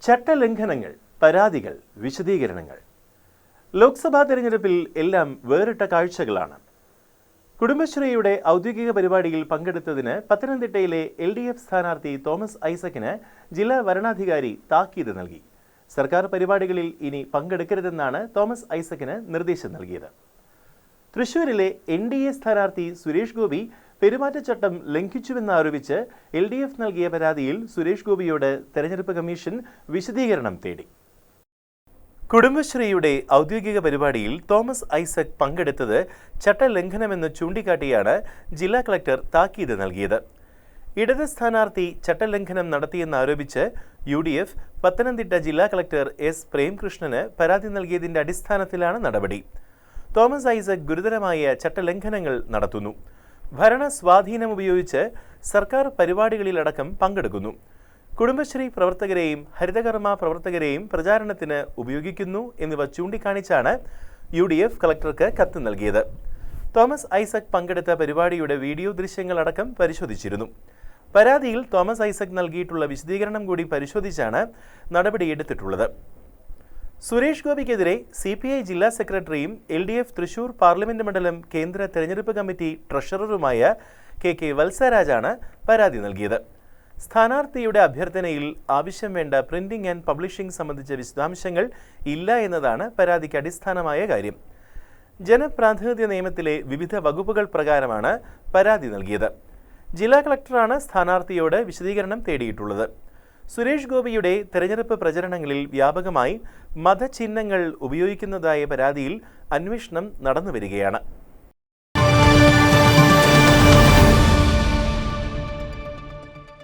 ചട്ടലംഘനങ്ങൾ, പരാതികൾ, വിശദീകരണങ്ങൾ. ലോക്സഭാ തെരഞ്ഞെടുപ്പിൽ എല്ലാം വേറിട്ട കാഴ്ചകളാണ്. കുടുംബശ്രീയുടെ ഔദ്യോഗിക പരിപാടിയിൽ പങ്കെടുത്തതിന് പത്തനംതിട്ടയിലെ LDF സ്ഥാനാർത്ഥി തോമസ് ഐസക്കിന് ജില്ലാ വരണാധികാരി താക്കീത് നൽകി. സർക്കാർ പരിപാടികളിൽ ഇനി പങ്കെടുക്കരുതെന്നാണ് തോമസ് ഐസക്കിന് നിർദ്ദേശം നൽകിയത്. തൃശൂരിലെ NDA സ്ഥാനാർത്ഥി സുരേഷ് ഗോപി പെരുമാറ്റച്ചട്ടം ലംഘിച്ചുവെന്നാരോപിച്ച് LDF നൽകിയ പരാതിയിൽ സുരേഷ് ഗോപിയോട് തെരഞ്ഞെടുപ്പ് കമ്മീഷൻ വിശദീകരണം തേടി. കുടുംബശ്രീയുടെ ഔദ്യോഗിക പരിപാടിയിൽ തോമസ് ഐസക് പങ്കെടുത്തത് ചട്ടലംഘനമെന്ന് ചൂണ്ടിക്കാട്ടിയാണ് ജില്ലാ കളക്ടർ താക്കീത് നൽകിയത്. ഇടത് സ്ഥാനാർത്ഥി ചട്ടലംഘനം നടത്തിയെന്നാരോപിച്ച് UDF പത്തനംതിട്ട ജില്ലാ കളക്ടർ S. പ്രേംകൃഷ്ണന് പരാതി നൽകിയതിന്റെ അടിസ്ഥാനത്തിലാണ് നടപടി. തോമസ് ഐസക് ഗുരുതരമായ ചട്ടലംഘനങ്ങൾ നടത്തുന്നു. ഭരണ സ്വാധീനം ഉപയോഗിച്ച് സർക്കാർ പരിപാടികളിലടക്കം പങ്കെടുക്കുന്നു. കുടുംബശ്രീ പ്രവർത്തകരെയും ഹരിതകർമ്മ പ്രവർത്തകരെയും പ്രചാരണത്തിന് ഉപയോഗിക്കുന്നു എന്നിവ ചൂണ്ടിക്കാണിച്ചാണ് UDF കളക്ടർക്ക് കത്ത് നൽകിയത്. തോമസ് ഐസക് പങ്കെടുത്ത പരിപാടിയുടെ വീഡിയോ ദൃശ്യങ്ങളടക്കം പരിശോധിച്ചിരുന്നു. പരാതിയിൽ തോമസ് ഐസക് നൽകിയിട്ടുള്ള വിശദീകരണം കൂടി പരിശോധിച്ചാണ് നടപടിയെടുത്തിട്ടുള്ളത്. സുരേഷ് ഗോപിക്കെതിരെ CPI ജില്ലാ സെക്രട്ടറിയും LDF തൃശൂർ പാർലമെന്റ് മണ്ഡലം കേന്ദ്ര തെരഞ്ഞെടുപ്പ് കമ്മിറ്റി ട്രഷററുമായ KK വത്സരാജാണ് പരാതി നൽകിയത്. സ്ഥാനാർത്ഥിയുടെ അഭ്യർത്ഥനയിൽ ആവശ്യം വേണ്ട പ്രിന്റിംഗ് ആൻഡ് പബ്ലിഷിംഗ് സംബന്ധിച്ച വിശദാംശങ്ങൾ ഇല്ല എന്നതാണ് പരാതിക്ക് അടിസ്ഥാനമായ കാര്യം. ജനപ്രാതിനിധ്യ നിയമത്തിലെ വിവിധ വകുപ്പുകൾ പ്രകാരമാണ് പരാതി നൽകിയത്. ജില്ലാ കളക്ടറാണ് സ്ഥാനാർത്ഥിയോട് വിശദീകരണം തേടിയിട്ടുള്ളത്. സുരേഷ് ഗോപിയുടെ തെരഞ്ഞെടുപ്പ് പ്രചരണങ്ങളിൽ വ്യാപകമായി മതചിഹ്നങ്ങൾ ഉപയോഗിക്കുന്നതായ പരാതിയിൽ അന്വേഷണം നടന്നുവരികയാണ്.